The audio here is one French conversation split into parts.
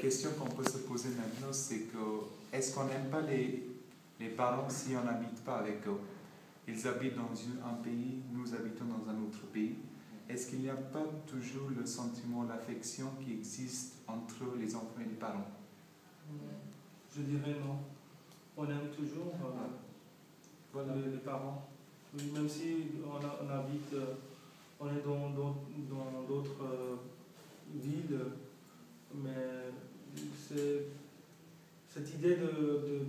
question qu'on peut se poser maintenant, c'est que est-ce qu'on n'aime pas les parents si on n'habite pas avec eux? Ils habitent dans un pays, nous habitons dans un autre pays. Est-ce qu'il n'y a pas toujours le sentiment, l'affection qui existe entre les enfants et les parents? Je dirais non. On aime toujours Voilà. les parents. Oui, même si on habite, on est dans d'autres villes, mais cette idée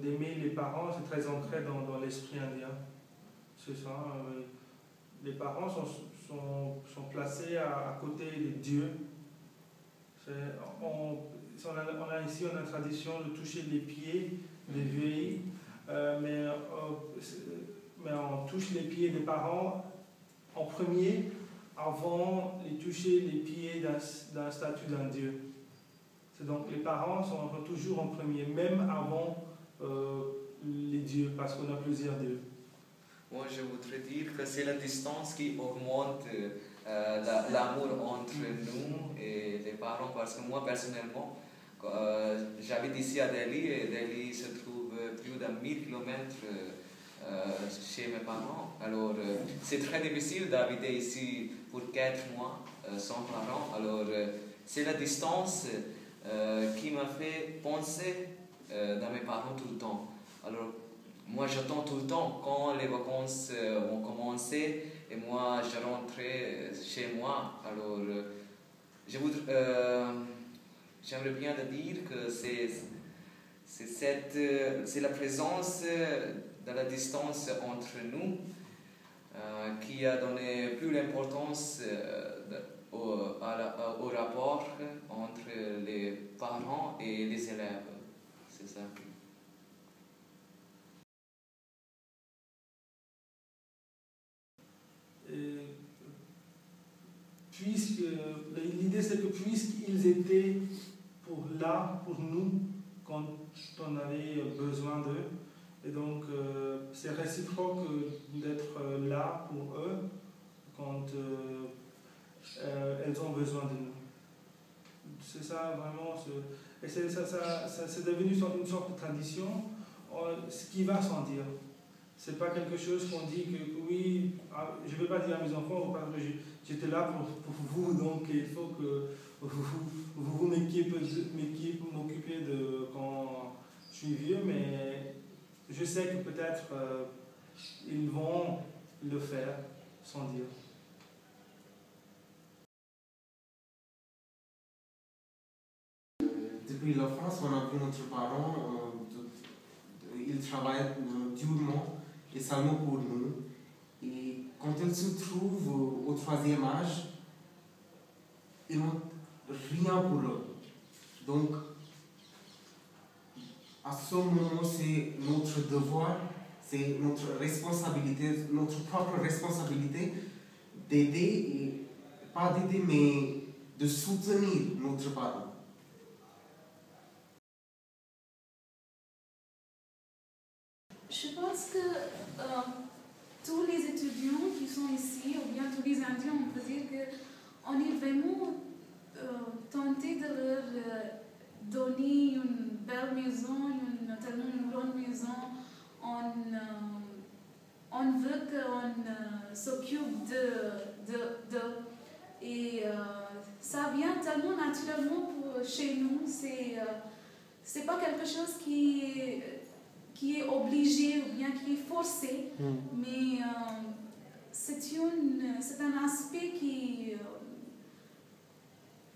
d'aimer les parents, c'est très ancré dans l'esprit indien. C'est ça. Les parents sont placés à côté des dieux. On a ici une tradition de toucher les pieds des vieilles, mais on touche les pieds des parents en premier avant de toucher les pieds d'un statut d'un dieu. C'est donc les parents sont toujours en premier, même avant les dieux, parce qu'on a plusieurs dieux. Moi, je voudrais dire que c'est la distance qui augmente l'amour entre nous et les parents, parce que moi, personnellement, j'habite ici à Delhi, et Delhi se trouve plus de 1000 km chez mes parents. Alors, c'est très difficile d'habiter ici pour 4 mois sans parents. Alors, c'est la distance qui m'a fait penser dans mes parents tout le temps. Alors, moi, j'attends tout le temps quand les vacances vont commencer et moi, je rentrerai chez moi. Alors, j'aimerais bien dire que c'est la présence de la distance entre nous qui a donné plus d'importance au rapport entre les parents et les élèves. C'est ça. L'idée c'est que puisqu'ils étaient là pour nous quand on avait besoin d'eux, et donc c'est réciproque d'être là pour eux quand elles ont besoin de nous. C'est ça vraiment, et c'est devenu une sorte de tradition, ce qui va sans dire. C'est pas quelque chose qu'on dit que oui, je ne vais pas dire à mes enfants parce que j'étais là pour vous, donc il faut que vous m'occupiez de quand je suis vieux, mais je sais que peut-être ils vont le faire sans dire. Depuis la France, on a vu notre parent, il travaille durement et seulement pour nous. Et quand ils se trouvent au 3e âge, ils n'ont rien pour eux. Donc, à ce moment, c'est notre devoir, c'est notre responsabilité, notre propre responsabilité d'aider, et pas d'aider, mais de soutenir notre parent. Je pense que tous les étudiants qui sont ici, ou bien tous les Indiens, on peut dire qu'on est vraiment tenté de leur donner une belle maison, tellement une grande maison. On veut qu'on s'occupe d'eux. Et ça vient tellement naturellement chez nous. C'est pas quelque chose qui est obligé ou bien qui est forcé, mais c'est un aspect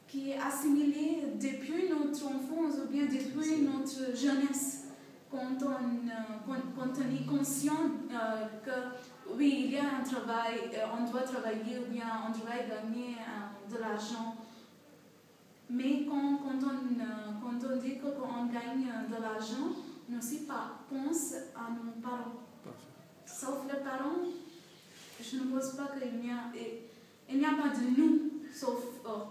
qui est assimilé depuis notre enfance ou bien depuis notre jeunesse, quand on est conscient que oui, il y a un travail, on doit travailler ou bien on doit gagner de l'argent. Mais quand on dit qu'on gagne de l'argent, on aussi pense à nos parents. Sauf les parents, je ne pense pas qu'il n'y a pas de nous, sauf eux.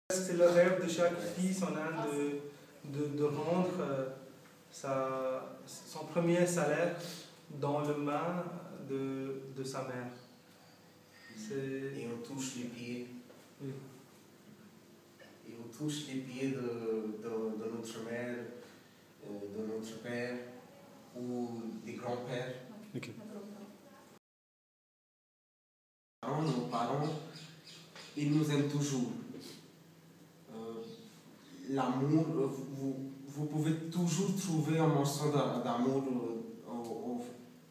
C'est le rêve de chaque fils en Inde de rendre son premier salaire dans les mains de sa mère. Et on touche les pieds. Oui. touche les pieds de notre mère, de notre père ou des grands-pères. Ok. Nos parents, ils nous aiment toujours. L'amour, vous pouvez toujours trouver un morceau d'amour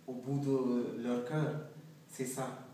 au bout de leur cœur. C'est ça.